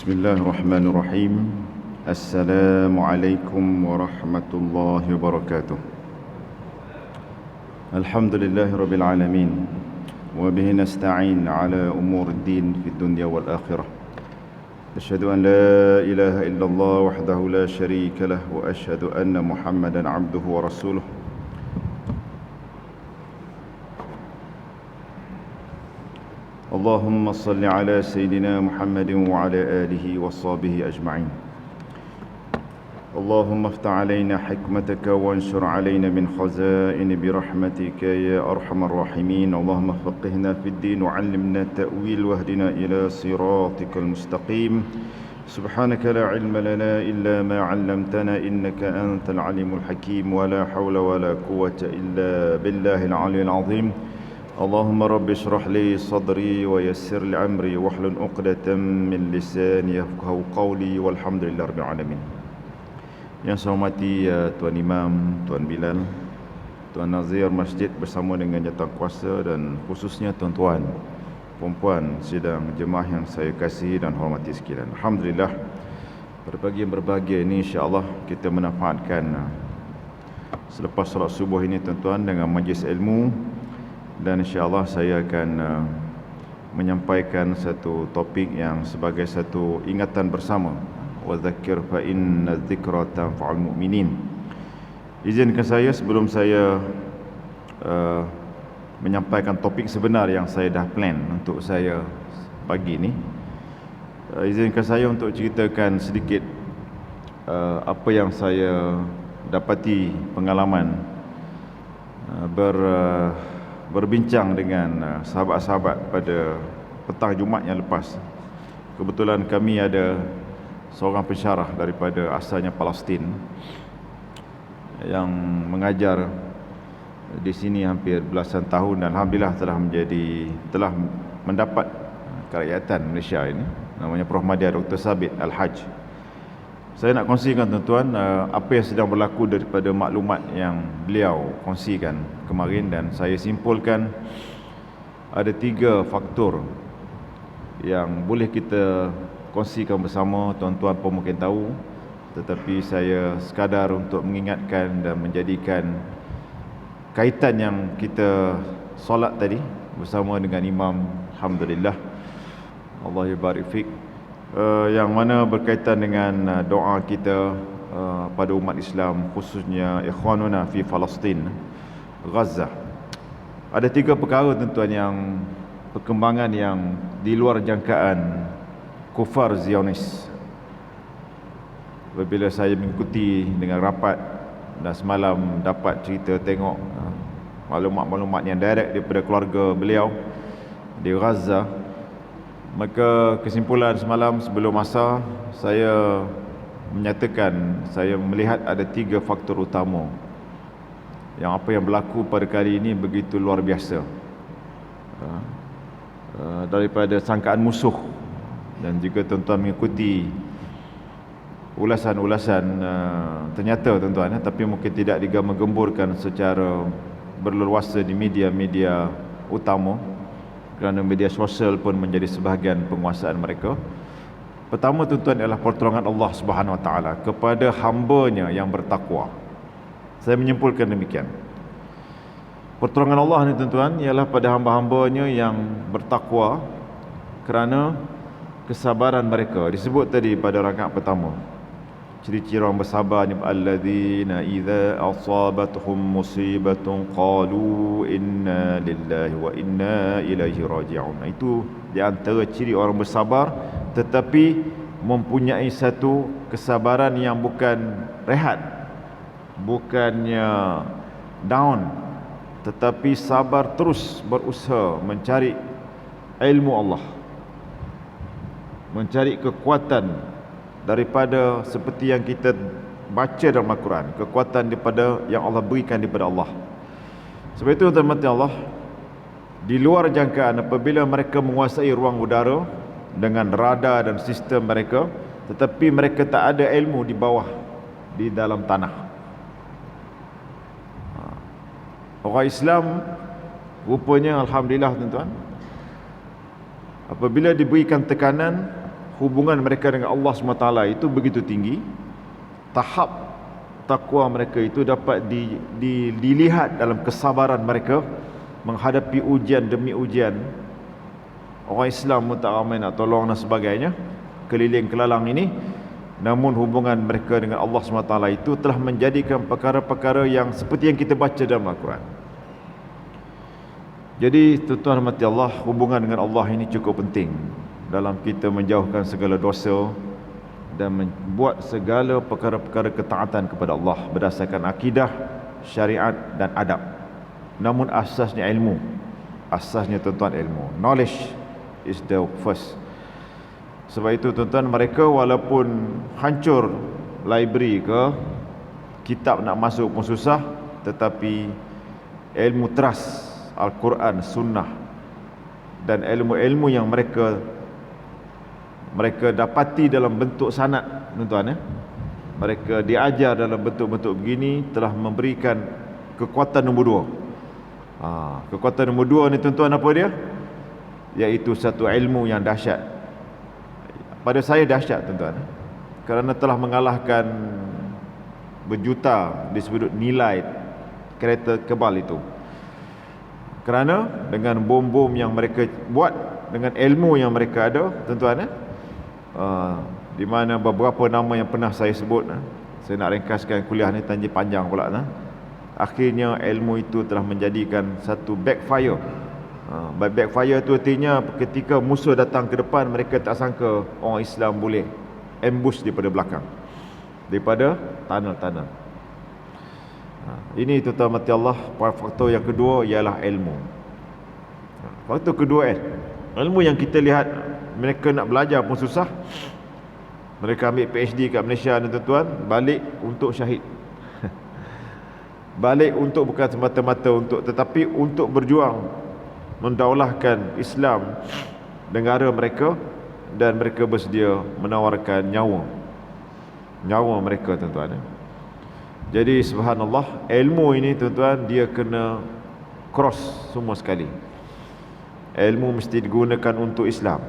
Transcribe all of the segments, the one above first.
Bismillahirrahmanirrahim. Assalamualaikum warahmatullahi wabarakatuh. Alhamdulillahirabbil alamin. Wa bihi nasta'in ala umuriddin fid dunya wal akhirah. Asyhadu an la ilaha illallah wahdahu la syarika lah wa asyhadu anna Muhammadan abduhu wa rasuluh. اللهم صل على سيدنا محمد وعلى آله وصحبه أجمعين. اللهم افتح علينا حكمتك وانشر علينا من خزائن برحمتك يا أرحم الراحمين. اللهم فقهنا في الدين وعلمنا التأويل واهدنا إلى صراطك المستقيم. سبحانك لا علم لنا إلا ما علمتنا إنك أنت العليم الحكيم. ولا حول ولا قوة إلا بالله العلي العظيم. اللهم رب اشرح لي صدري ويسر لي أمري واحلل عقدة من lisani yafqahu qawli walhamdulillah rabbil alamin. Yang saya hormati Tuan Imam, Tuan Bilal, Tuan Nazir Masjid bersama dengan Jawatankuasa dan khususnya tuan-tuan, puan-puan sidang jemaah yang saya kasihi dan hormati sekalian. Alhamdulillah, pada pagi yang berbahagia ini insya-Allah kita memanfaatkan selepas solat subuh ini tuan-tuan dengan majlis ilmu. Dan insya-Allah saya akan menyampaikan satu topik yang sebagai satu ingatan bersama. Wa dzakir fa inna dzikra tanfa'ul mu'minin. Izinkan saya sebelum saya menyampaikan topik sebenar yang saya dah plan untuk saya pagi ini, izinkan saya untuk ceritakan sedikit apa yang saya dapati pengalaman berbincang dengan sahabat-sahabat pada petang Jumaat yang lepas. Kebetulan kami ada seorang pensyarah daripada asalnya Palestin yang mengajar di sini hampir belasan tahun dan alhamdulillah telah mendapat kerakyatan Malaysia ini. Namanya Prof Madya Dr. Sabit Al-Haj. Saya nak kongsikan tuan-tuan apa yang sedang berlaku daripada maklumat yang beliau kongsikan kemarin, dan saya simpulkan ada 3 faktor yang boleh kita kongsikan bersama. Tuan-tuan pun mungkin tahu, tetapi saya sekadar untuk mengingatkan dan menjadikan kaitan yang kita solat tadi bersama dengan imam. Alhamdulillah, Allah yabarik fik, yang mana berkaitan dengan doa kita pada umat Islam, khususnya ikhwanuna fi Palestin, Gaza. Ada 3 perkara tuan-tuan yang perkembangan yang di luar jangkaan kufar Zionis. Apabila saya mengikuti dengan rapat dan semalam dapat cerita, tengok maklumat-maklumat yang direct daripada keluarga beliau di Gaza, maka kesimpulan semalam sebelum masa saya menyatakan saya melihat ada 3 faktor utama yang apa yang berlaku pada kali ini begitu luar biasa, daripada sangkaan musuh. Dan juga tuan-tuan mengikuti ulasan-ulasan ternyata tuan-tuan, tapi mungkin tidak digembur-gemburkan secara berleluasa di media-media utama, kerana media sosial pun menjadi sebahagian penguasaan mereka. Pertama tuan-tuan adalah pertolongan Allah Subhanahu Wa Taala kepada hamba-Nya yang bertakwa. Saya menyimpulkan demikian. Pertolongan Allah ni tuan-tuan ialah pada hamba-hamba-Nya yang bertakwa, kerana kesabaran mereka. Disebut tadi pada rakaat pertama, ciri-ciri orang bersabar ni, alladzina idza asabatuhum musibatun qalu inna lillahi wa inna ilaihi raji'un. Itu di antara ciri orang bersabar, tetapi mempunyai satu kesabaran yang bukan rehat, bukannya down, tetapi sabar terus berusaha mencari ilmu Allah, mencari kekuatan daripada seperti yang kita baca dalam Al-Quran, kekuatan daripada yang Allah berikan daripada Allah. Sebab itu tuan-tuan Allah, di luar jangkaan apabila mereka menguasai ruang udara dengan radar dan sistem mereka, tetapi mereka tak ada ilmu di bawah, di dalam tanah. Orang Islam rupanya alhamdulillah tuan-tuan, apabila diberikan tekanan, hubungan mereka dengan Allah SWT itu begitu tinggi, tahap takwa mereka itu dapat dilihat dalam kesabaran mereka menghadapi ujian demi ujian. Orang Islam pun tak ramai nak tolong dan sebagainya, keliling kelalang ini. Namun hubungan mereka dengan Allah SWT itu telah menjadikan perkara-perkara yang seperti yang kita baca dalam Al-Quran. Jadi tuan-tuan rahmati Allah, hubungan dengan Allah ini cukup penting dalam kita menjauhkan segala dosa dan membuat segala perkara-perkara ketaatan kepada Allah berdasarkan akidah, syariat dan adab. Namun asasnya ilmu. Asasnya tuan-tuan ilmu. Knowledge is the first. Sebab itu tuan-tuan, mereka walaupun hancur library ke, kitab nak masuk pun susah, tetapi ilmu teras Al-Quran, Sunnah dan ilmu-ilmu yang mereka dapati dalam bentuk sanad, tuan-tuan, mereka diajar dalam bentuk-bentuk begini telah memberikan kekuatan nombor dua. Kekuatan nombor dua ni tuan-tuan apa dia? Iaitu satu ilmu yang dahsyat. Pada saya dahsyat tuan-tuan, kerana telah mengalahkan berjuta di sudut nilai kereta kebal itu. Kerana dengan bom-bom yang mereka buat, dengan ilmu yang mereka ada tuan-tuan, di mana beberapa nama yang pernah saya sebut, saya nak ringkaskan kuliah ni tanji panjang pula. Akhirnya ilmu itu telah menjadikan satu backfire. Backfire tu artinya ketika musuh datang ke depan, mereka tak sangka orang Islam boleh ambush daripada belakang, daripada tunnel-tunnel. Ini tuan-tuan mati Allah, faktor yang kedua ialah ilmu. Faktor kedua ilmu yang kita lihat mereka nak belajar pun susah. Mereka ambil PhD kat Malaysia ni tuan-tuan, balik untuk syahid. Balik untuk bukan semata-mata untuk, tetapi untuk berjuang mendaulahkan Islam negara mereka, dan mereka bersedia menawarkan nyawa mereka tuan-tuan. Jadi subhanallah, ilmu ini tuan-tuan dia kena cross semua sekali. Ilmu mesti digunakan untuk Islam.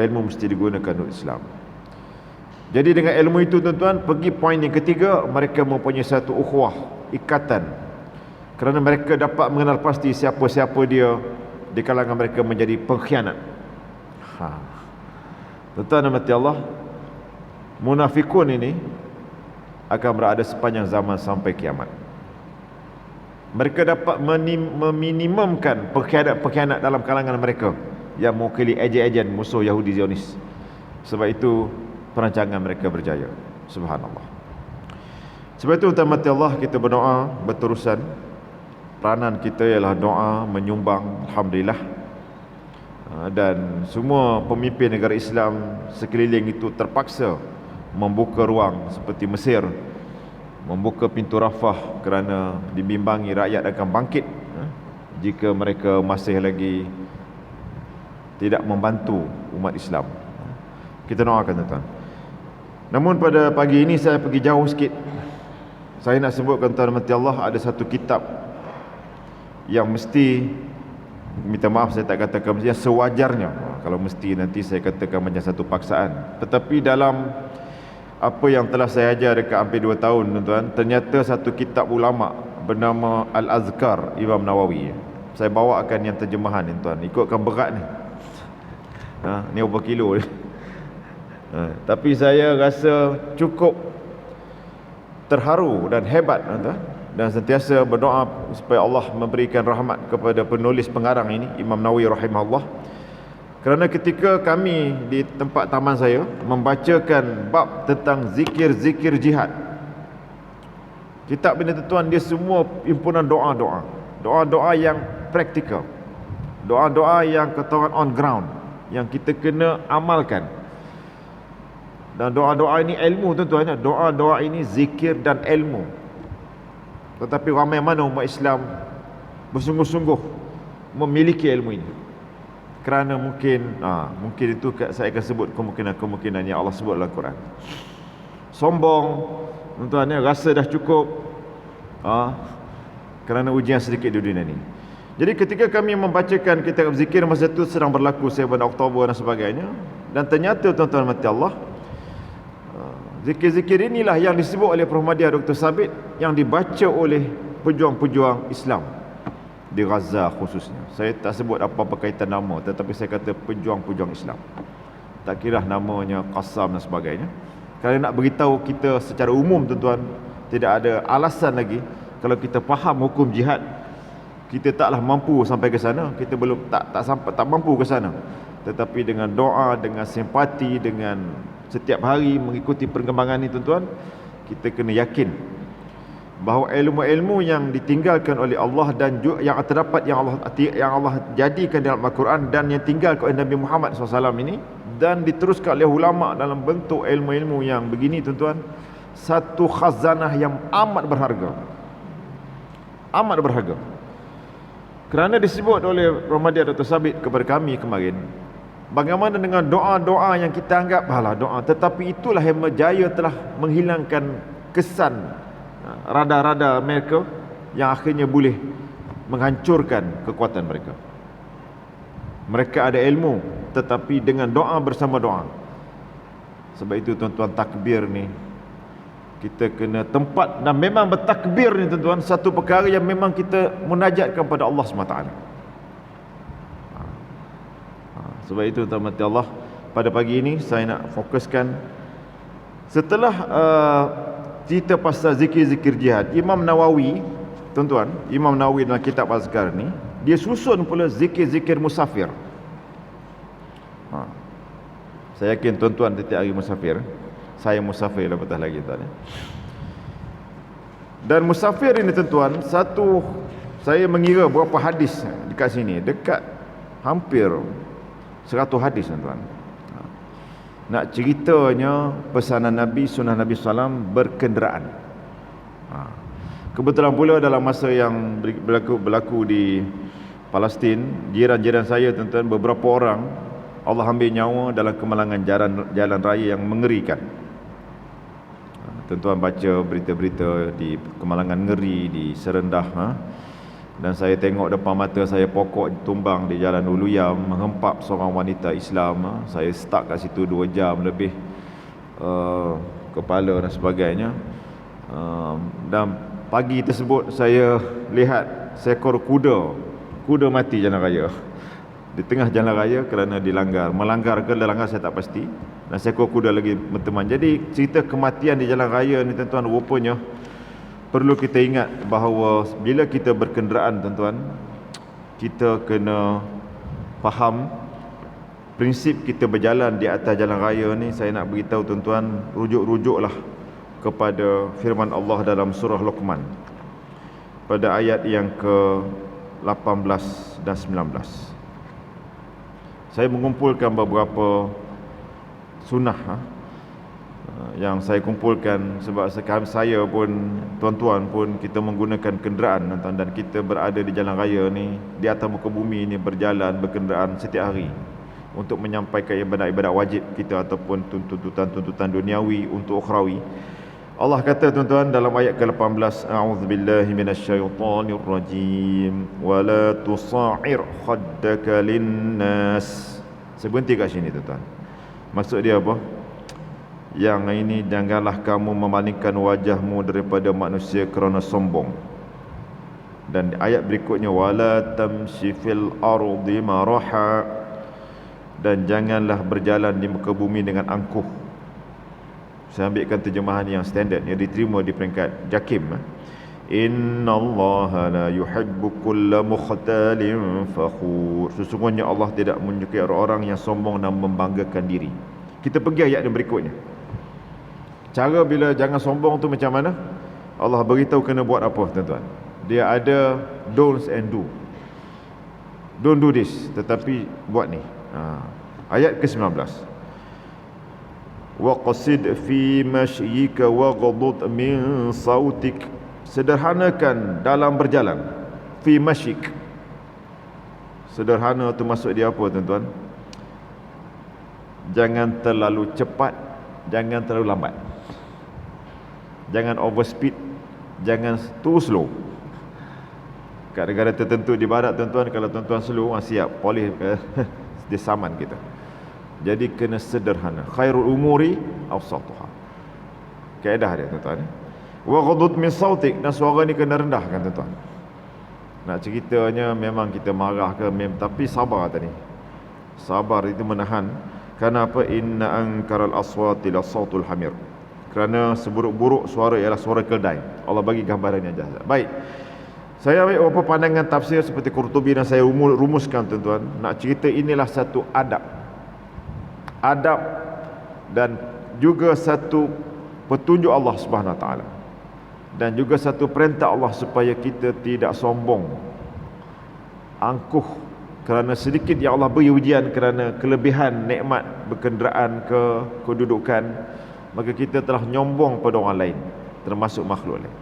Ilmu mesti digunakan untuk Islam. Jadi dengan ilmu itu tuan-tuan, pergi poin yang ketiga, mereka mempunyai satu ukhuwah, ikatan. Kerana mereka dapat mengenal pasti siapa-siapa dia di kalangan mereka menjadi pengkhianat. Tuan-tuan dan mati Allah, munafikun ini akan berada sepanjang zaman sampai kiamat. Mereka dapat meminimumkan pengkhianat dalam kalangan mereka yang mewakili ejen-ejen musuh Yahudi Zionis. Sebab itu perancangan mereka berjaya. Subhanallah. Sebab itu tuan-tuan mati Allah, kita berdoa berterusan. Peranan kita ialah doa, menyumbang, alhamdulillah. Dan semua pemimpin negara Islam sekeliling itu terpaksa membuka ruang seperti Mesir, membuka pintu Rafah kerana dibimbangi rakyat akan bangkit jika mereka masih lagi tidak membantu umat Islam. Kita doakan tuan-tuan. Namun pada pagi ini saya pergi jauh sikit. Saya nak sebutkan tuan-tuan mati Allah, ada satu kitab yang mesti, minta maaf saya tak katakan mesti, sewajarnya. Kalau mesti nanti saya katakan macam satu paksaan. Tetapi dalam apa yang telah saya ajar dekat hampir 2 tahun tuan-tuan, ternyata satu kitab ulama bernama Al-Azkar Imam Nawawi. Saya bawakan yang terjemahan ni tuan, ikutkan berat ni. Ni berapa kilo ni. Tapi saya rasa cukup terharu dan hebat tuan-tuan, dan sentiasa berdoa supaya Allah memberikan rahmat kepada penulis pengarang ini, Imam Nawawi rahimahullah. Kerana ketika kami di tempat taman saya membacakan bab tentang zikir-zikir jihad, kitab ini tuan-tuan dia semua himpunan doa-doa. Doa-doa yang praktikal, doa-doa yang katakan on ground, yang kita kena amalkan. Dan doa-doa ini ilmu tuan-tuan, doa-doa ini zikir dan ilmu. Tetapi ramai mana umat Islam bersungguh-sungguh memiliki ilmu ini? Kerana mungkin itu saya akan sebut kemungkinan yang Allah sebut dalam Quran. Sombong, tuan-tuan, rasa dah cukup kerana ujian sedikit di dunia ini. Jadi ketika kami membacakan kitab zikir masa itu sedang berlaku 7 Oktober dan sebagainya, dan ternyata tuan-tuan mati Allah, zikir-zikir inilah yang disebut oleh Prof. Madya Dr. Sabit yang dibaca oleh pejuang-pejuang Islam di Gaza khususnya. Saya tak sebut apa-apa kaitan nama, tetapi saya kata pejuang-pejuang Islam. Tak kira namanya Qassam dan sebagainya. Kalau nak beritahu kita secara umum tuan-tuan, tidak ada alasan lagi kalau kita faham hukum jihad, kita taklah mampu sampai ke sana, kita belum tak mampu ke sana. Tetapi dengan doa, dengan simpati, dengan setiap hari mengikuti perkembangan ini tuan-tuan, kita kena yakin bahawa ilmu-ilmu yang ditinggalkan oleh Allah dan yang terdapat yang Allah jadikan dalam Al-Quran dan yang tinggalkan oleh Nabi Muhammad SAW ini dan diteruskan oleh ulama dalam bentuk ilmu-ilmu yang begini tuan-tuan, satu khazanah yang amat berharga. Amat berharga. Kerana disebut oleh Ramadan Dr. Sabit kepada kami kemarin, bagaimana dengan doa-doa yang kita anggap bahalah doa, tetapi itulah yang berjaya telah menghilangkan kesan radar-radar mereka yang akhirnya boleh menghancurkan kekuatan mereka. Mereka ada ilmu, tetapi dengan doa bersama doa. Sebab itu tuan-tuan, takbir ni kita kena tempat, dan memang bertakbir ni tuan-tuan satu perkara yang memang kita munajatkan pada Allah SWT. Sebab itu tuan-tuan Allah, pada pagi ini saya nak fokuskan setelah cerita pasal zikir-zikir jihad. Imam Nawawi tuan-tuan, Imam Nawawi dalam kitab Azkar ni, dia susun pula zikir-zikir musafir. Saya yakin tuan-tuan setiap hari musafir. Saya musafir lepas lagi tuan. Dan musafir ini tuan-tuan, saya mengira berapa hadis dekat sini, dekat hampir 100 hadis tuan-tuan. Nak ceritanya pesanan Nabi, sunnah Nabi SAW berkenderaan. Kebetulan pula dalam masa yang berlaku di Palestin, jiran-jiran saya tuan-tuan, beberapa orang Allah ambil nyawa dalam kemalangan jalan raya yang mengerikan. Tuan-tuan baca berita-berita di kemalangan ngeri di Serendah, dan saya tengok depan mata saya pokok tumbang di Jalan Uluyam, menghempap seorang wanita Islam. Saya stuck kat situ 2 jam lebih, kepala dan sebagainya. Dan pagi tersebut saya lihat seekor kuda mati jalan raya, di tengah jalan raya kerana melanggar ke dilanggar saya tak pasti, dan seekor kuda lagi berteman. Jadi cerita kematian di jalan raya ni tuan-tuan, rupanya perlu kita ingat bahawa bila kita berkenderaan tuan-tuan, kita kena faham prinsip kita berjalan di atas jalan raya ni. Saya nak beritahu tuan-tuan, rujuk-rujuklah kepada firman Allah dalam surah Luqman pada ayat yang ke-18 dan 19. Saya mengumpulkan beberapa sunnah yang saya kumpulkan sebab saya pun, tuan-tuan pun, kita menggunakan kenderaan tuan-tuan, dan kita berada di jalan raya ni, di atas muka bumi ni, berjalan, berkenderaan setiap hari untuk menyampaikan ibadat-ibadat wajib kita ataupun tuntutan-tuntutan duniawi untuk ukhrawi. Allah kata tuan-tuan dalam ayat ke-18, a'udzubillahi minasyaitonir rajim, wala tusa'ir khaddaka linnas. Saya berhenti kat sini tuan-tuan. Maksud dia apa? Yang ini, janganlah kamu memalingkan wajahmu daripada manusia kerana sombong. Dan ayat berikutnya, wala tamshi fil ardi maraha, dan janganlah berjalan di muka bumi dengan angkuh. Saya ambilkan terjemahan yang standard yang diterima di peringkat JAKIM. Innallaha la yuhibbu kulla mukhtalin fakhur. Sesungguhnya Allah tidak menyukai orang-orang yang sombong dan membanggakan diri. Kita pergi ayat yang berikutnya. Cara bila jangan sombong tu macam mana? Allah beritahu kena buat apa tuan-tuan. Dia ada don'ts and do. Don't do this, tetapi buat ni. Ayat ke-19. Waqsid fi mashyika waghdud min sautik. Sederhanakan dalam berjalan. Fi masyik. Sederhana tu maksud dia apa tuan-tuan? Jangan terlalu cepat, jangan terlalu lambat. Jangan overspeed, jangan too slow. Kat negara tertentu di barat tuan-tuan, kalau tuan-tuan slow, siap, polis dia saman kita. Jadi kena sederhana. Khairul umuri awsatuha. Kaedah dia tuan-tuan. Wa ghadud min sautik, dan suara ni kena rendahkan tuan-tuan. Nak ceritanya memang kita marah ke tapi sabar tadi. Sabar itu menahan. Kenapa? Inna ankaral aswati la sautul hamir. Kerana seburuk-buruk suara ialah suara keldai. Allah bagi gambaran yang jahat. Baik. Saya ambil beberapa pandangan tafsir seperti Qurtubi dan saya rumuskan tuan-tuan. Nak cerita inilah satu adab. Adab dan juga satu petunjuk Allah Subhanahu Wa Taala. Dan juga satu perintah Allah supaya kita tidak sombong, angkuh kerana sedikit yang Allah beri ujian kerana kelebihan nikmat berkenderaan ke kedudukan, maka kita telah nyombong pada orang lain, termasuk makhluk lain.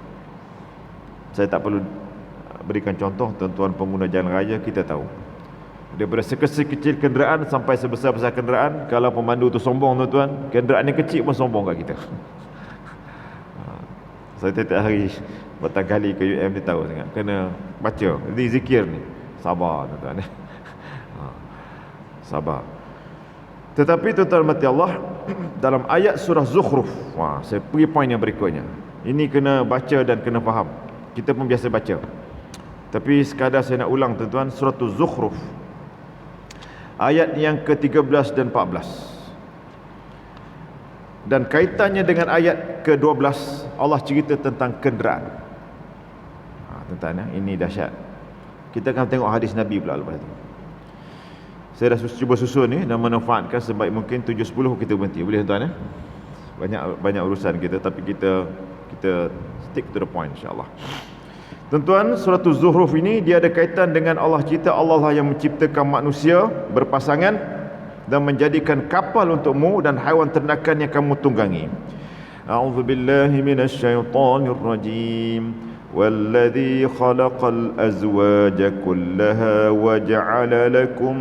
Saya tak perlu berikan contoh, tuan-tuan pengguna jalan raya kita tahu. Daripada sekecil-kecil kenderaan sampai sebesar-besar kenderaan, kalau pemandu tu sombong tuan-tuan, kenderaan yang kecil pun sombong kat kita. Saya tiap hari batang kali ke UM ni tahu sangat. Kena baca. Ini zikir ni. Sabar tuan-tuan. Sabar. Tetapi tuan-tuan mati Allah, dalam ayat surah Zukhruf, saya pergi poin yang berikutnya. Ini kena baca dan kena faham. Kita pun biasa baca. Tapi sekadar saya nak ulang tuan-tuan, surah Zukhruf, ayat yang ke-13 dan 14. Dan kaitannya dengan ayat ke-12, Allah cerita tentang kenderaan. Tuan-tuan, ini dahsyat. Kita akan tengok hadis Nabi pula lepas itu. Saya dah cuba susun ni dan manfaatkan sebaik mungkin. 7-10 kita berhenti. Boleh tuan-tuan? Banyak urusan kita, tapi kita stick to the point insya-Allah. Tuan-tuan, surah Az-Zukhruf ini dia ada kaitan dengan Allah cerita Allah lah yang menciptakan manusia berpasangan dan menjadikan kapal untukmu dan haiwan ternakan yang kamu tunggangi. A'udzu billahi minasyaitonir rajim. Walladzi khalaqal azwaja kullaha wa ja'ala lakum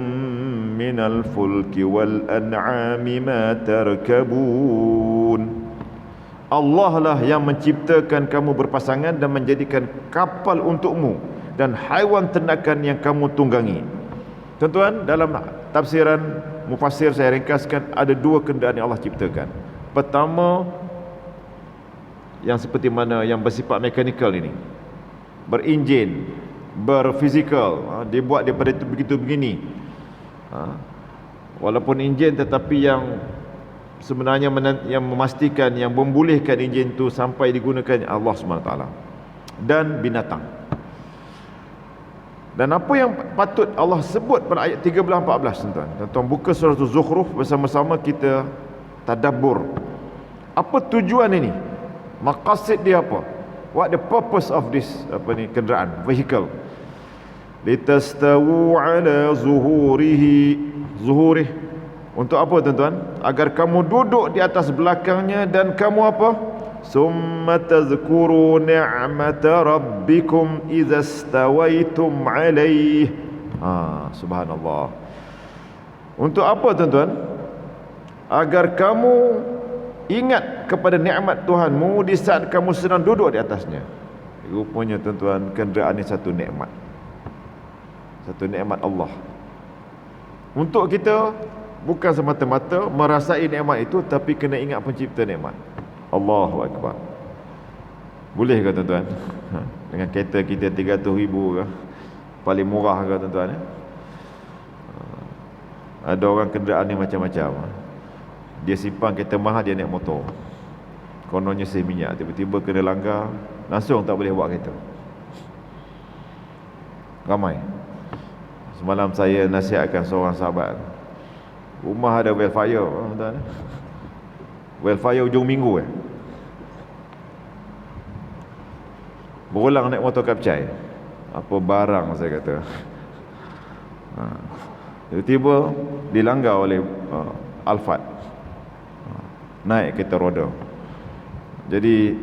minal fulki wal an'ami ma tarkabun. Allah lah yang menciptakan kamu berpasangan dan menjadikan kapal untukmu dan haiwan ternakan yang kamu tunggangi. Tuan-tuan, dalam tafsiran mufassir saya ringkaskan, ada dua kenderaan yang Allah ciptakan. Pertama, yang seperti mana yang bersifat mekanikal ini, berenjin, berfizikal, dibuat daripada itu begitu begini. Walaupun enjin, tetapi yang sebenarnya yang memastikan, yang membolehkan enjin itu sampai digunakan Allah SWT. Dan binatang. Dan apa yang patut Allah sebut pada ayat 13-14 tuan-tuan. Tuan-tuan buka surah Az-Zukhruf bersama-sama kita tadabbur. Apa tujuan ini? Maqasid dia apa? What the purpose of this kenderaan, vehicle? Litastawu ala zuhurih. Untuk apa tuan-tuan? Agar kamu duduk di atas belakangnya dan kamu apa? Summa tazkuru ni'mata rabbikum idza stawaitum alaih. Subhanallah. Untuk apa tuan-tuan? Agar kamu ingat kepada nikmat Tuhanmu di saat kamu sedang duduk di atasnya. Rupanya tuan-tuan, kenderaan ini satu nikmat. Satu nikmat Allah. Untuk kita bukan semata-mata merasai nikmat itu, tapi kena ingat pencipta nikmat. Allahu Akbar. Boleh ke tuan-tuan? Dengan kereta kita 300,000 ke? Paling murah ke tuan-tuan? Ada orang kenderaan ni macam-macam. Dia simpan kereta mahal, dia naik motor. Kononnya sih minyak, tiba-tiba kena langgar, langsung tak boleh buat kereta. Ramai. Semalam saya nasihatkan seorang sahabat, rumah ada welfare, tuan-tuan. Welfare ujung minggu berulang naik motor kapcai. Apa barang saya kata. Tiba-tiba dilanggar oleh Alphard. Naik kereta roda. Jadi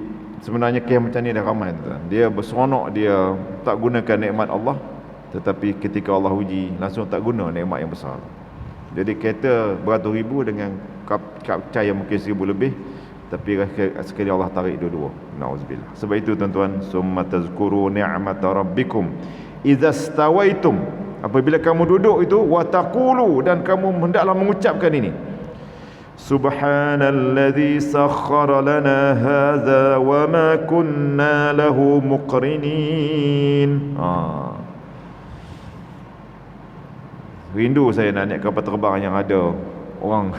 sebenarnya kes macam ni dah ramai tuan. Dia berseronok, dia tak gunakan nikmat Allah, tetapi ketika Allah uji, langsung tak guna nikmat yang besar. Jadi kereta beratus ribu dengan kapcai yang mungkin 1,000 lebih, tapi sekali Allah tarik dua-dua. Nauzubillah. Sebab itu tuan-tuan, summa tazkuru ni'mata rabbikum idza stawaitum, apabila kamu duduk itu, wa taqulu, dan kamu hendaklah mengucapkan ini, subhanalladzi sakhkhara lana hadza wa ma kunna lahu muqrinin. Rindu saya nak naik kapal terbang yang ada orang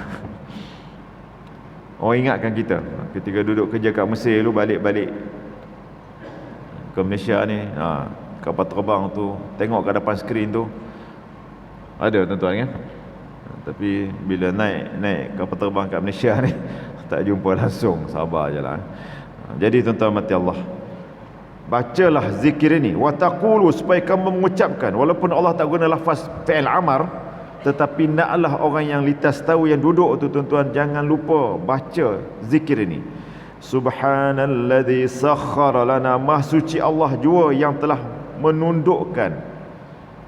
ingatkan kita ketika duduk kerja kat Mesir lu, balik-balik ke Malaysia ni, kapal terbang tu, tengok kat depan skrin tu ada tuan-tuan kan. Tapi bila naik kapal terbang kat Malaysia ni tak jumpa langsung, sabar je lah. Jadi tuan-tuan mati Allah, bacalah zikir ini, wa taqulu, supaya kamu mengucapkan, walaupun Allah tak guna lafaz fi'il amar, tetapi naklah orang yang litas tahu, yang duduk tu tuan-tuan, jangan lupa baca zikir ini. Subhanalladzi sakhkhara lana, maha suci Allah jua yang telah menundukkan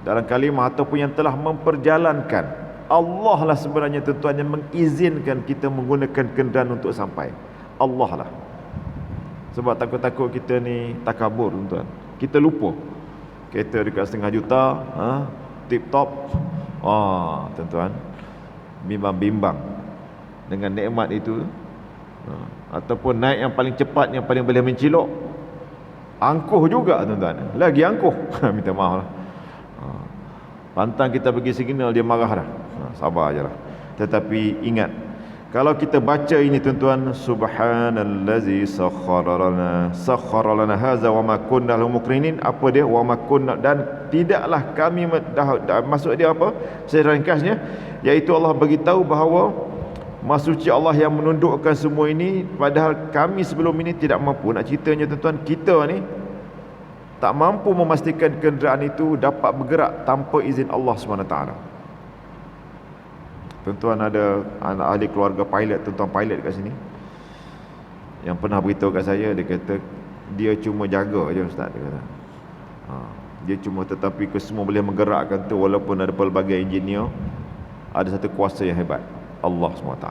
dalam kalimah, ataupun yang telah memperjalankan. Allah lah sebenarnya tuan-tuan yang mengizinkan kita menggunakan kenderaan untuk sampai. Allah lah. Sebab takut-takut kita ni takabur tuan-tuan, kita lupa kereta dekat 1,5 juta, tip top, tuan-tuan, bimbang-bimbang dengan nikmat itu, ataupun naik yang paling cepat, yang paling boleh mencilok, angkuh juga tuan-tuan, lagi angkuh. Minta maaf lah, pantang kita pergi signal dia marah dah. Sabar je lah. Tetapi ingat, kalau kita baca ini tuan-tuan, subhanallazi sakhkhara lana hadza wa ma kunna lahu muqrinin, apa dia wa ma kunna, dan tidaklah kami, maksud dia apa? Saya ringkasnya, iaitu Allah bagi tahu bahawa maha suci Allah yang menundukkan semua ini, padahal kami sebelum ini tidak mampu. Nak ceritanya tuan-tuan, kita ni tak mampu memastikan kenderaan itu dapat bergerak tanpa izin Allah SWT. Tuan-tuan ada anak ahli keluarga pilot, tuan-tuan pilot kat sini, yang pernah beritahu kat saya, dia kata dia cuma jaga je ustaz, dia kata dia cuma, tetapi kesemua boleh menggerakkan tu, walaupun ada pelbagai engineer, ada satu kuasa yang hebat, Allah SWT.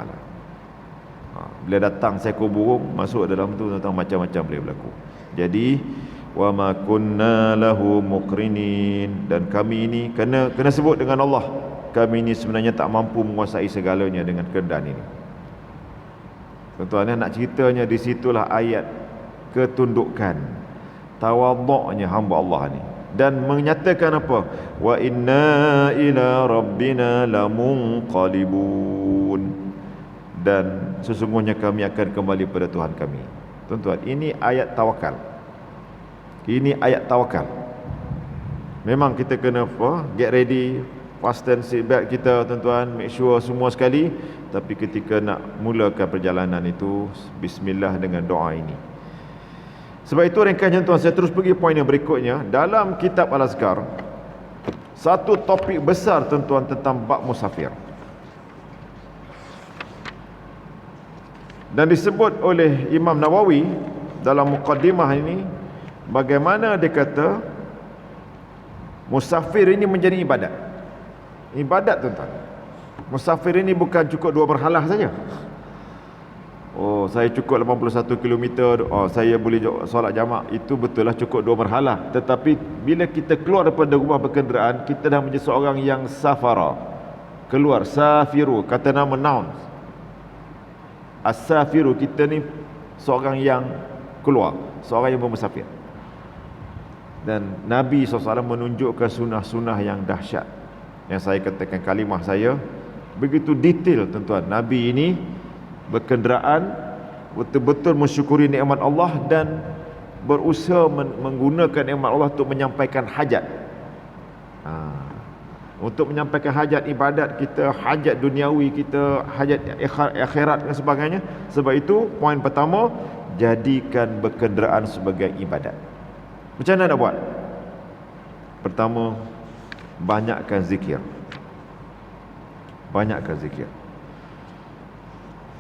Bila datang seekor burung masuk dalam tu, tuan-tuan, macam-macam boleh berlaku. Jadi wa ma kunna lahu muqrinin, dan kami ini kena sebut dengan Allah, kami ini sebenarnya tak mampu menguasai segalanya dengan kenderaan ini. Tuan-tuan, nak ceritanya di situlah ayat ketundukan, tawadhu'nya hamba Allah ni, dan menyatakan apa? Wa inna ila rabbina lamunqalibun, dan sesungguhnya kami akan kembali pada Tuhan kami. Tuan-tuan, ini ayat tawakal. Ini ayat tawakal. Memang kita kena get ready, fasten seatbelt kita tuan-tuan, make sure semua sekali. Tapi ketika nak mulakan perjalanan itu, bismillah dengan doa ini. Sebab itu ringkasnya tuan, saya terus pergi poin yang berikutnya. Dalam kitab Al-Azkar, satu topik besar tuan-tuan tentang bab musafir, dan disebut oleh Imam Nawawi dalam muqaddimah ini, bagaimana dia kata musafir ini menjadi ibadat. Ibadat tuan-tuan. Musafir ini bukan cukup 2 berhalah saja. Oh, saya cukup 81 km, saya boleh solat jamak. Itu betul lah, cukup 2 berhalah. Tetapi bila kita keluar daripada rumah berkenderaan, kita dah menjadi seorang yang safara. Keluar, safiru, kata nama noun. As-safiru, kita ni seorang yang keluar, seorang yang bermusafir. Dan Nabi SAW menunjukkan sunnah-sunnah yang dahsyat. Yang saya katakan kalimah saya begitu detail tuan-tuan. Nabi ini berkenderaan, betul-betul mensyukuri nikmat Allah dan berusaha menggunakan nikmat Allah untuk menyampaikan hajat. Untuk menyampaikan hajat ibadat kita, hajat duniawi kita, hajat akhirat dan sebagainya. Sebab itu poin pertama, jadikan berkenderaan sebagai ibadat. Macam mana nak buat? Pertama, banyakkan zikir. Banyakkan zikir.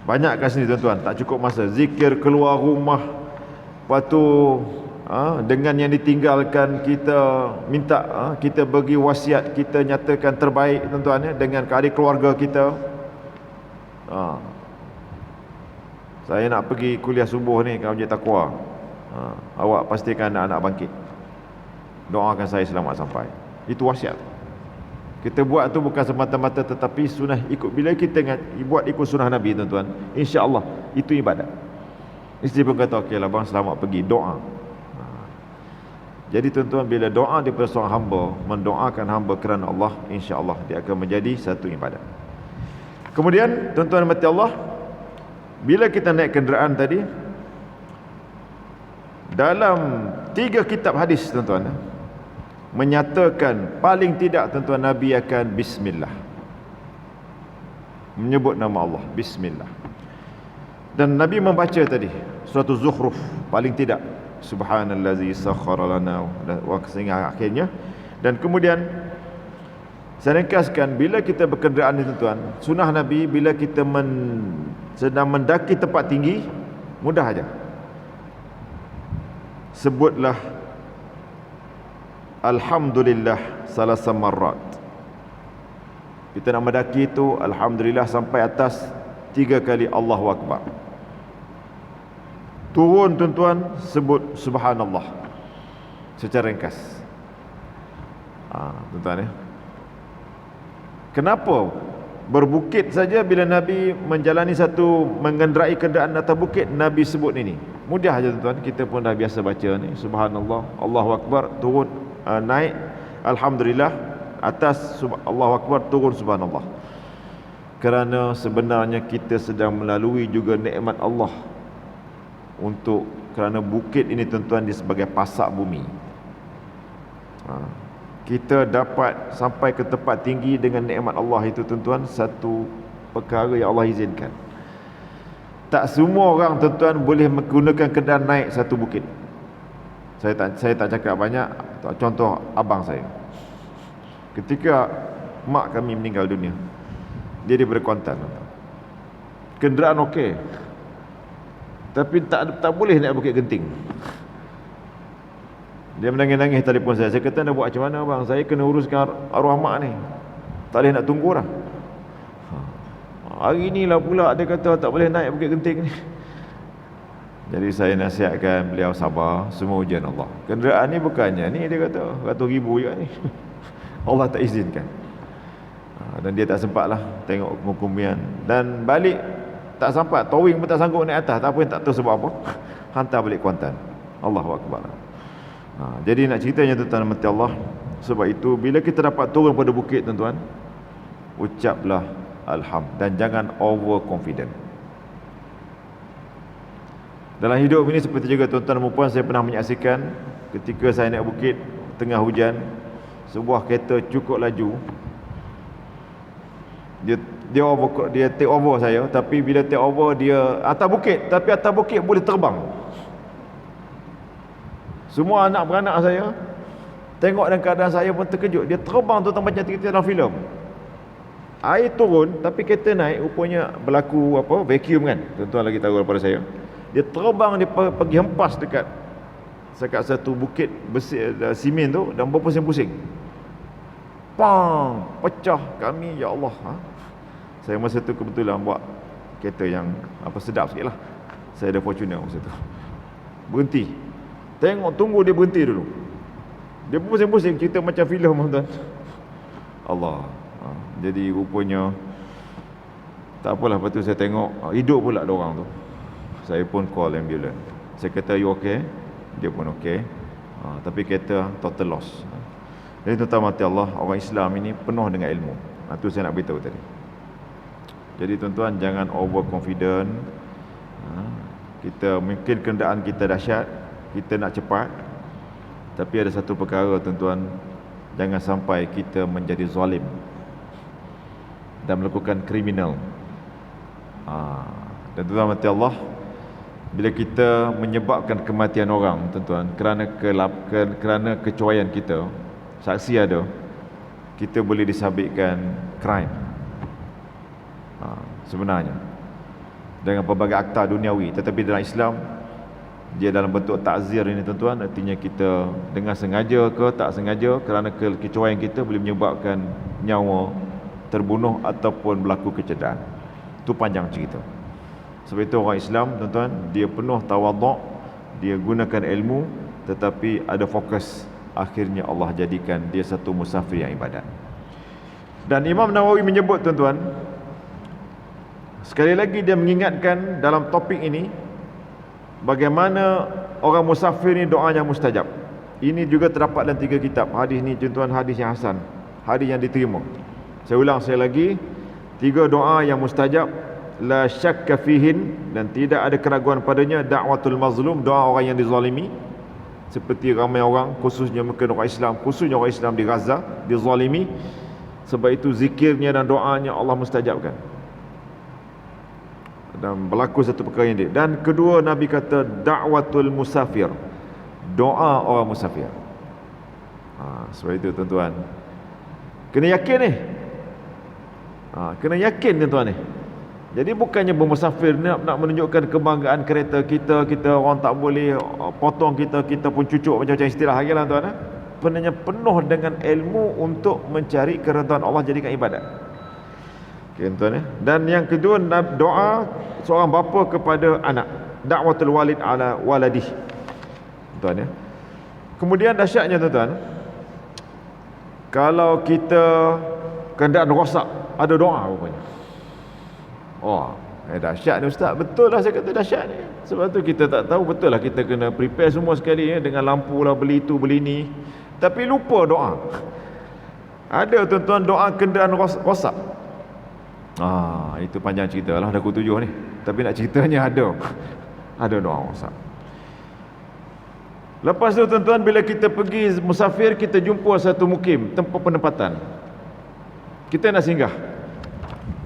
Banyakkan sini tuan-tuan, tak cukup masa. Zikir keluar rumah, lepas tu dengan yang ditinggalkan kita minta, kita bagi wasiat, kita nyatakan terbaik tuan-tuan, dengan keadaan keluarga kita. Saya nak pergi kuliah subuh ni, kalau je takwa, awak pastikan anak-anak bangkit. doakan saya selamat sampai. Itu wasiat. Kita buat tu bukan semata-mata tetapi sunnah ikut. Bila kita buat ikut sunnah Nabi tuan-tuan, insya-Allah itu ibadat. Isteri pun kata, okeylah bang, selamat pergi, doa. Jadi tuan-tuan, bila doa daripada seorang hamba, mendoakan hamba kerana Allah, insya-Allah dia akan menjadi satu ibadat. Kemudian tuan-tuan mati Allah, bila kita naik kenderaan tadi, dalam 3 kitab hadis tuan-tuan menyatakan paling tidak tuan-tuan Nabi akan bismillah, menyebut nama Allah, bismillah. Dan Nabi membaca tadi surah Zukhruf paling tidak, subhanallazi sakhkhara lana wa sehingga akhirnya. Dan kemudian saya ringkaskan, bila kita berkenderaan ni tuan-tuan, sunnah Nabi bila kita sedang mendaki tempat tinggi, mudah aja, sebutlah alhamdulillah salasa marrat. Kita nak mendaki itu alhamdulillah sampai atas 3 kali Allahu Akbar. Turun tuan-tuan, sebut subhanallah secara ringkas. Tuan-tuan ya, kenapa berbukit saja bila Nabi menjalani mengenderai kenderaan atas bukit, Nabi sebut ini? Mudah aja tuan-tuan, kita pun dah biasa baca ni, subhanallah, Allahu Akbar, turun, naik alhamdulillah, atas Allahu Akbar, turun subhanallah. Kerana sebenarnya kita sedang melalui juga nikmat Allah. Kerana bukit ini tuan-tuan, dia sebagai pasak bumi. Kita dapat sampai ke tempat tinggi dengan nikmat Allah itu tuan-tuan, satu perkara yang Allah izinkan. Tak semua orang tuan-tuan boleh menggunakan kenderaan naik satu bukit. Saya tak cakap banyak. Contoh abang saya, ketika mak kami meninggal dunia, dia daripada Kuantan, kenderaan okey, tapi tak boleh naik Bukit Genting. Dia menangis-nangis telefon saya. Saya kata, nak buat macam mana bang? Saya kena uruskan arwah mak ni, tak boleh nak tunggu dah. Hari ni lah pula dia kata tak boleh naik Bukit Genting ni. Jadi saya nasihatkan beliau sabar, semua ujian Allah. Kenderaan ni bukannya ni, dia kata ratus ribu juga ni. Allah tak izinkan. Dan dia tak sempat lah tengok kemukumian. Dan balik tak sempat, towing pun tak sanggup naik atas. Tak apa, tak tahu sebab apa, hantar balik Kuantan. Allahu Akbar. Jadi nak ceritanya tuan-tuan mati Allah, sebab itu bila kita dapat turun pada bukit tuan-tuan, ucaplah alhamd dan jangan over confident. Dalam hidup ini seperti juga tuan-tuan dan puan, saya pernah menyaksikan ketika saya naik bukit tengah hujan, sebuah kereta cukup laju, dia take over saya. Tapi bila take over, dia atas bukit, tapi atas bukit boleh terbang. Semua anak beranak saya tengok dan keadaan saya pun terkejut. Dia terbang tu macam cerita dalam filem. Air turun tapi kereta naik, rupanya berlaku vacuum kan, tuan-tuan lagi tahu daripada saya. Dia terbang, dia pergi hempas dekat satu bukit besi simen tu, dan berpusing-pusing. Pang, pecah kami, ya Allah. Saya masa tu kebetulan buat kereta yang sedap sikit lah. Saya ada Fortuner masa tu. Berhenti, tunggu dia berhenti dulu. Dia pusing-pusing, cerita macam filem tuan. Allah. Jadi rupanya tak apalah. Lepas tu saya tengok hidup pula ada orang tu. Saya pun call ambulance. Saya kata, you okay? Dia pun okay. Tapi kereta total loss. Jadi tuan-tuan mati Allah, orang Islam ini penuh dengan ilmu. Itu saya nak beritahu tadi. Jadi tuan-tuan, jangan over confident. Kita mungkin kenderaan kita dahsyat, kita nak cepat, tapi ada satu perkara tuan-tuan, jangan sampai kita menjadi zalim dan melakukan kriminal. Dan tuan-tuan mati Allah, bila kita menyebabkan kematian orang tuan-tuan kerana kecuaian kita, saksi ada, kita boleh disabitkan crime sebenarnya dengan pelbagai akta duniawi. Tetapi dalam Islam, dia dalam bentuk takzir ini tuan-tuan, artinya kita dengan sengaja ke tak sengaja, kerana kecuaian kita boleh menyebabkan nyawa terbunuh ataupun berlaku kecederaan. Itu panjang cerita. Sebab itu orang Islam tuan-tuan, dia penuh tawaduk, dia gunakan ilmu, tetapi ada fokus akhirnya Allah jadikan dia satu musafir yang ibadat. Dan Imam Nawawi menyebut, tuan-tuan, sekali lagi dia mengingatkan dalam topik ini bagaimana orang musafir ni doanya mustajab. Ini juga terdapat dalam 3 kitab. Hadis ni, tuan-tuan, hadis yang hasan, hadis yang diterima. Saya ulang sekali lagi, 3 doa yang mustajab, la syakka fihin, dan tidak ada keraguan padanya. Da'watul mazlum, doa orang yang dizalimi, seperti ramai orang, khususnya mungkin orang Islam, khususnya orang Islam di Gaza, dizalimi. Sebab itu zikirnya dan doanya Allah mustajabkan. Dan berlaku satu perkara yang dia. Dan kedua, Nabi kata da'watul musafir, doa orang musafir. Sebab itu, tuan-tuan, kena yakin ni. Kena yakin, tuan-tuan ni. Jadi bukannya bermusafir nak menunjukkan kebanggaan kereta kita, kita orang tak boleh potong kita pun cucuk macam-macam istilah lagi lah, tuan. Sebenarnya penuh dengan ilmu untuk mencari keridhaan Allah, jadikan ibadat. Okay, tuan. Dan yang kedua, doa seorang bapa kepada anak, da'watul walid ala waladih, tuan. Kemudian dahsyatnya, tuan, kalau kita kenderaan rosak, ada doa rupanya. Dahsyat ni ustaz. Betul lah saya kata dahsyat ni. Sebab tu kita tak tahu, betul lah kita kena prepare semua sekali dengan lampu lah, beli tu beli ni, tapi lupa doa. Ada, tuan-tuan, doa kenderaan rosak. Itu panjang cerita lah, dah pukul 7 ni. Tapi nak ceritanya ada doa rosak. Lepas tu, tuan-tuan, bila kita pergi musafir, kita jumpa satu mukim, tempat penempatan, kita nak singgah,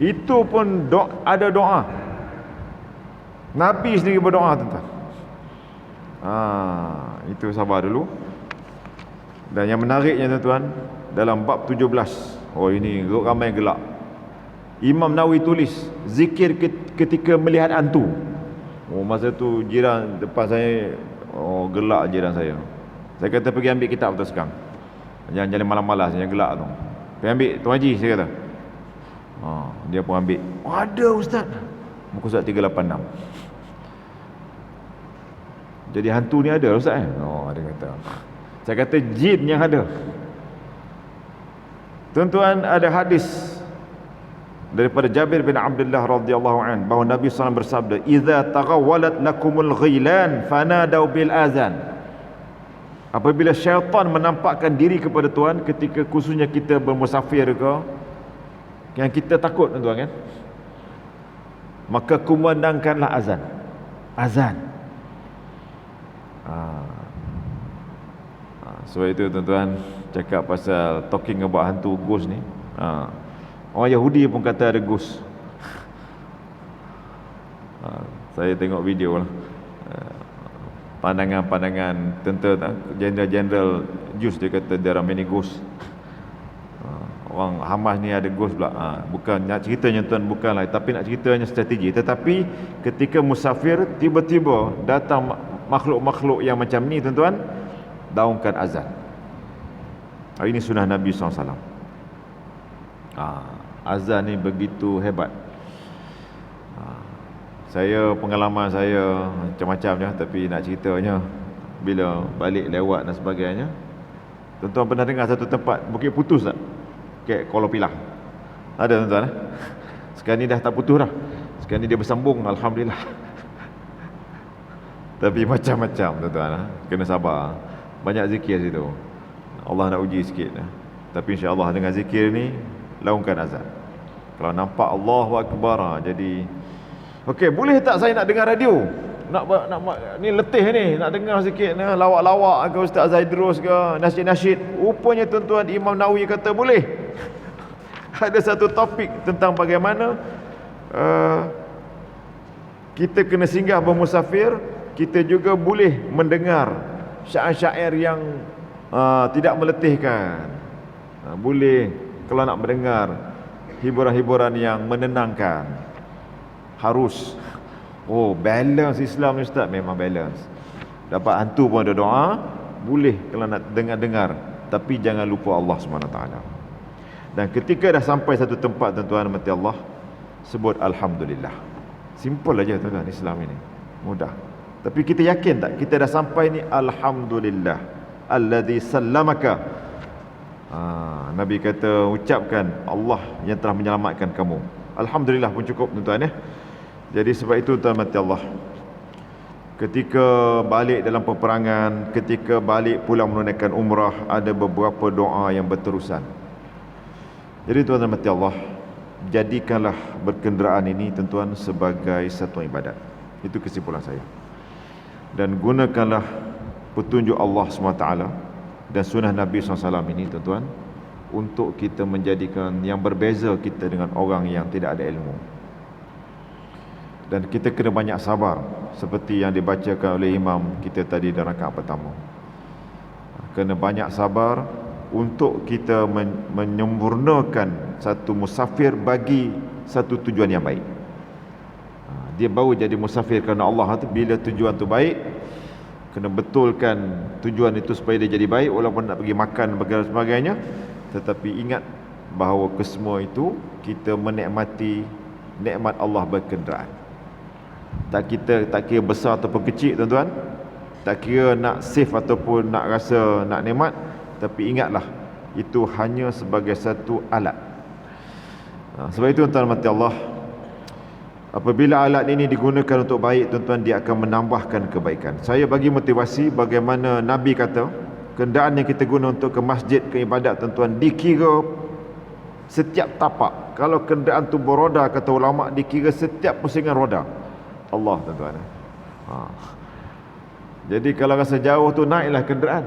itu pun ada doa. Nabi sendiri berdoa, tuan-tuan. Itu sabar dulu. Dan yang menariknya, tuan-tuan, dalam bab 17, ini ramai gelak, Imam Nawawi tulis zikir ketika melihat hantu. Masa tu jiran depan saya, gelak jiran saya. Saya kata pergi ambil kitab tu sekarang, jangan jalan malam-malam, saya gelak tu. Pergi ambil Tuan Haji, saya kata. Dia pun ambil. Ada ustaz, muka surat 386. Jadi hantu ni ada ustaz dia kata. Saya kata jin yang ada. Tuan-tuan, ada hadis daripada Jabir bin Abdullah radhiyallahu an bahawa Nabi SAW bersabda, "Idza taghawwalat lakumul ghilan fanadau bil azan." Apabila syaitan menampakkan diri kepada Tuhan ketika khususnya kita bermusafir ke, yang kita takut, tuan-tuan, kan, maka kumandangkanlah azan. Sebab itu, tuan-tuan, cakap pasal talking about hantu ghost ni, orang Yahudi pun kata ada ghost. Saya tengok video lah, pandangan-pandangan tentera, general Jews, dia kata there are many ghosts. Orang Hamas ni ada ghost pula. Bukan nak ceritanya, tuan, bukanlah, tapi nak ceritanya strategi. Tetapi ketika musafir, tiba-tiba datang makhluk-makhluk yang macam ni, tuan-tuan, daungkan azan. Ini sunnah Nabi SAW. Azan ni begitu hebat. Saya, pengalaman saya macam-macamnya, tapi nak ceritanya bila balik lewat dan sebagainya. Tuan-tuan pernah dengar satu tempat Bukit Putus tak? Kayak Kuala Pilah. Ada, tuan-tuan. Sekarang ni dah tak putus dah. Sekarang ni dia bersambung, alhamdulillah. Tapi macam-macam, tuan-tuan. Kena sabar. Banyak zikir situ. Allah nak uji sikit. Tapi insya-Allah dengan zikir ni laungkan azan. Kalau nampak Allahu Akbar, jadi okey, boleh tak saya nak dengar radio? Nak ni letih ni, nak dengar sikit ni, lawak-lawak ke Ustaz Zaidrus ke, nasyid-nasyid. Rupanya, tuan-tuan, Imam Nawawi kata boleh. Ada satu topik tentang bagaimana kita kena singgah bermusafir, kita juga boleh mendengar syair-syair yang tidak meletihkan. Boleh kalau nak mendengar hiburan-hiburan yang menenangkan. Harus balance Islam ni ustaz, memang balance. Dapat hantu pun ada doa, boleh kalau nak dengar-dengar, tapi jangan lupa Allah SWT. Dan ketika dah sampai satu tempat, tuan-tuan mati Allah, sebut alhamdulillah. Simple aja, tuan-tuan, Islam ini mudah. Tapi kita yakin tak kita dah sampai ni? Alhamdulillah, alladhi sallamaka. Nabi kata, ucapkan Allah yang telah menyelamatkan kamu. Alhamdulillah pun cukup tuan-tuan ya. Jadi sebab itu tuan mati Allah, ketika balik dalam peperangan, ketika balik pulang menunaikan umrah, ada beberapa doa yang berterusan. Jadi tuan-tuan mati Allah, jadikanlah berkenderaan ini tuan-tuan sebagai satu ibadat. Itu kesimpulan saya. Dan gunakanlah petunjuk Allah SWT dan sunnah Nabi SAW ini tuan-tuan, untuk kita menjadikan yang berbeza kita dengan orang yang tidak ada ilmu. Dan kita kena banyak sabar, seperti yang dibacakan oleh imam kita tadi dalam rakaat pertama. Kena banyak sabar untuk kita menyempurnakan satu musafir bagi satu tujuan yang baik. Dia baru jadi musafir kerana Allah tu bila tujuan tu baik. Kena betulkan tujuan itu supaya dia jadi baik, walaupun nak pergi makan dan sebagainya. Tetapi ingat bahawa kesemua itu kita menikmati nikmat Allah berkenderaan. Tak kira besar ataupun kecil tuan-tuan, tak kira nak save ataupun nak rasa nak nikmat, tapi ingatlah itu hanya sebagai satu alat. Sebab itu tuan-tuan mati Allah, apabila alat ini digunakan untuk baik tuan-tuan, dia akan menambahkan kebaikan. Saya bagi motivasi bagaimana Nabi kata, kenderaan yang kita guna untuk ke masjid, ke ibadat tuan-tuan, dikira setiap tapak. Kalau kenderaan tu beroda, kata ulama, dikira setiap pusingan roda Allah tuan-tuan. Jadi kalau rasa jauh tu, naiklah kenderaan.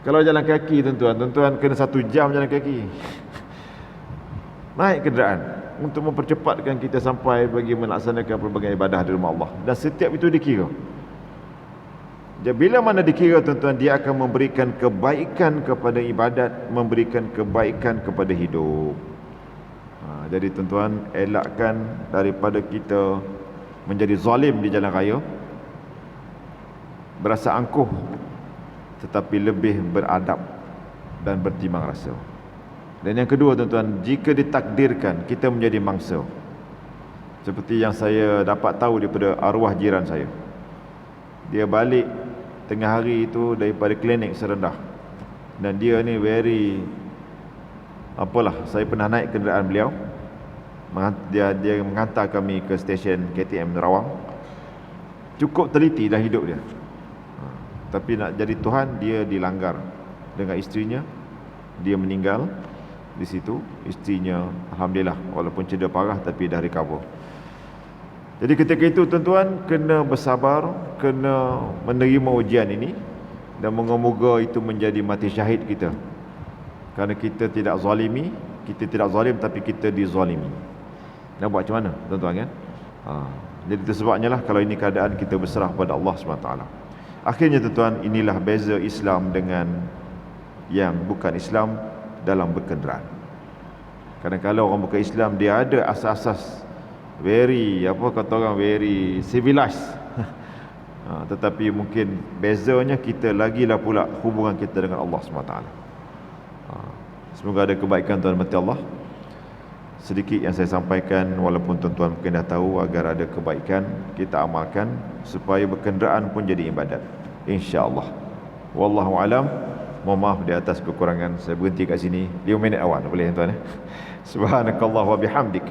Kalau jalan kaki tuan-tuan kena 1 jam jalan kaki, naik kenderaan untuk mempercepatkan kita sampai bagi melaksanakan pelbagai ibadah di rumah Allah. Dan setiap itu dikira. Jadi bila mana dikira tuan-tuan, dia akan memberikan kebaikan kepada ibadat, memberikan kebaikan kepada hidup. Jadi tuan-tuan, elakkan daripada kita menjadi zalim di jalan raya, berasa angkuh, tetapi lebih beradab dan bertimbang rasa. Dan yang kedua tuan-tuan, jika ditakdirkan kita menjadi mangsa, seperti yang saya dapat tahu daripada arwah jiran saya, dia balik tengah hari itu daripada klinik serendah, dan dia ni saya pernah naik kenderaan beliau, dia menghantar kami ke stesen KTM Nerawang. Cukup teliti dalam hidup dia, tapi nak jadi Tuhan, dia dilanggar dengan isterinya. Dia meninggal di situ. Isterinya alhamdulillah walaupun cedera parah tapi dah recover. Jadi ketika itu tuan-tuan kena bersabar, kena menerima ujian ini, dan moga-moga itu menjadi mati syahid kita. Kerana kita tidak zalimi, kita tidak zalim, tapi kita dizalimi. Nak buat macam mana tuan-tuan kan? Jadi itu sebabnya lah, kalau ini keadaan, kita berserah pada Allah SWT. Akhirnya tuan-tuan, inilah beza Islam dengan yang bukan Islam dalam berkenderaan. Kadang-kadang orang bukan Islam, dia ada asas-asas very civilized. Tetapi mungkin bezanya kita lagilah pula hubungan kita dengan Allah SWT. Semoga ada kebaikan tuan mati Allah. Sedikit yang saya sampaikan, walaupun tuan-tuan mungkin dah tahu, agar ada kebaikan kita amalkan supaya berkenderaan pun jadi ibadat, insya-Allah. Wallahu alam. Mohon maaf di atas kekurangan. Saya berhenti kat sini 5 minit awal, boleh tuan-tuan? Subhanakallah wa bihamdik,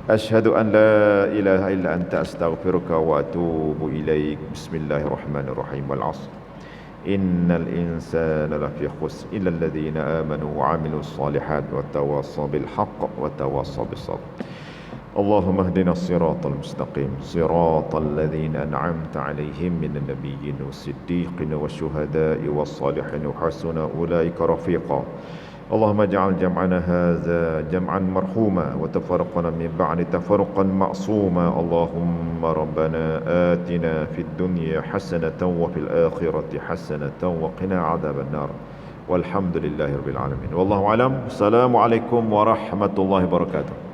asyhadu an la ilaha illa anta, astaghfiruka wa atubu ilaik. Bismillahirrahmanirrahim. Wal 'asr. Innal insana lafi khusr illa alladhina amanu wa 'amilus solihat wa tawassaw bil haqq wa tawassaw bis sabr. Allahumma ihdina as-siratal mustaqim, siratal ladzina an'amta 'alaihim minan nabiyyin was-siddiqin wasyuhada'i was-salihin wa hasuna ulaika rafiqa. Allahumma ij'al jam'ana hadza jam'an marhuma wa tafarraqana min ba'di tafarruqan ma'suma. Allahumma rabbana atina fid dunya hasanatan wa fil akhirati hasanatan wa qina 'adzaban nar. Walhamdulillahirabbil alamin. Wallahu alam. Assalamualaikum warahmatullahi wabarakatuh.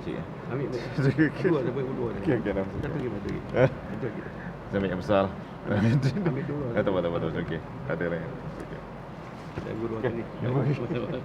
kecil ya. Ambil dua, dah buat dua. Okey, okey dah. Satu lagi, satu lagi. Eh? Satu lagi. Saya ambil yang besar lah. Ambil dua. Tak apa. Okey. Ada lain. Okey. Saya guru Okey. ni. InsyaAllah.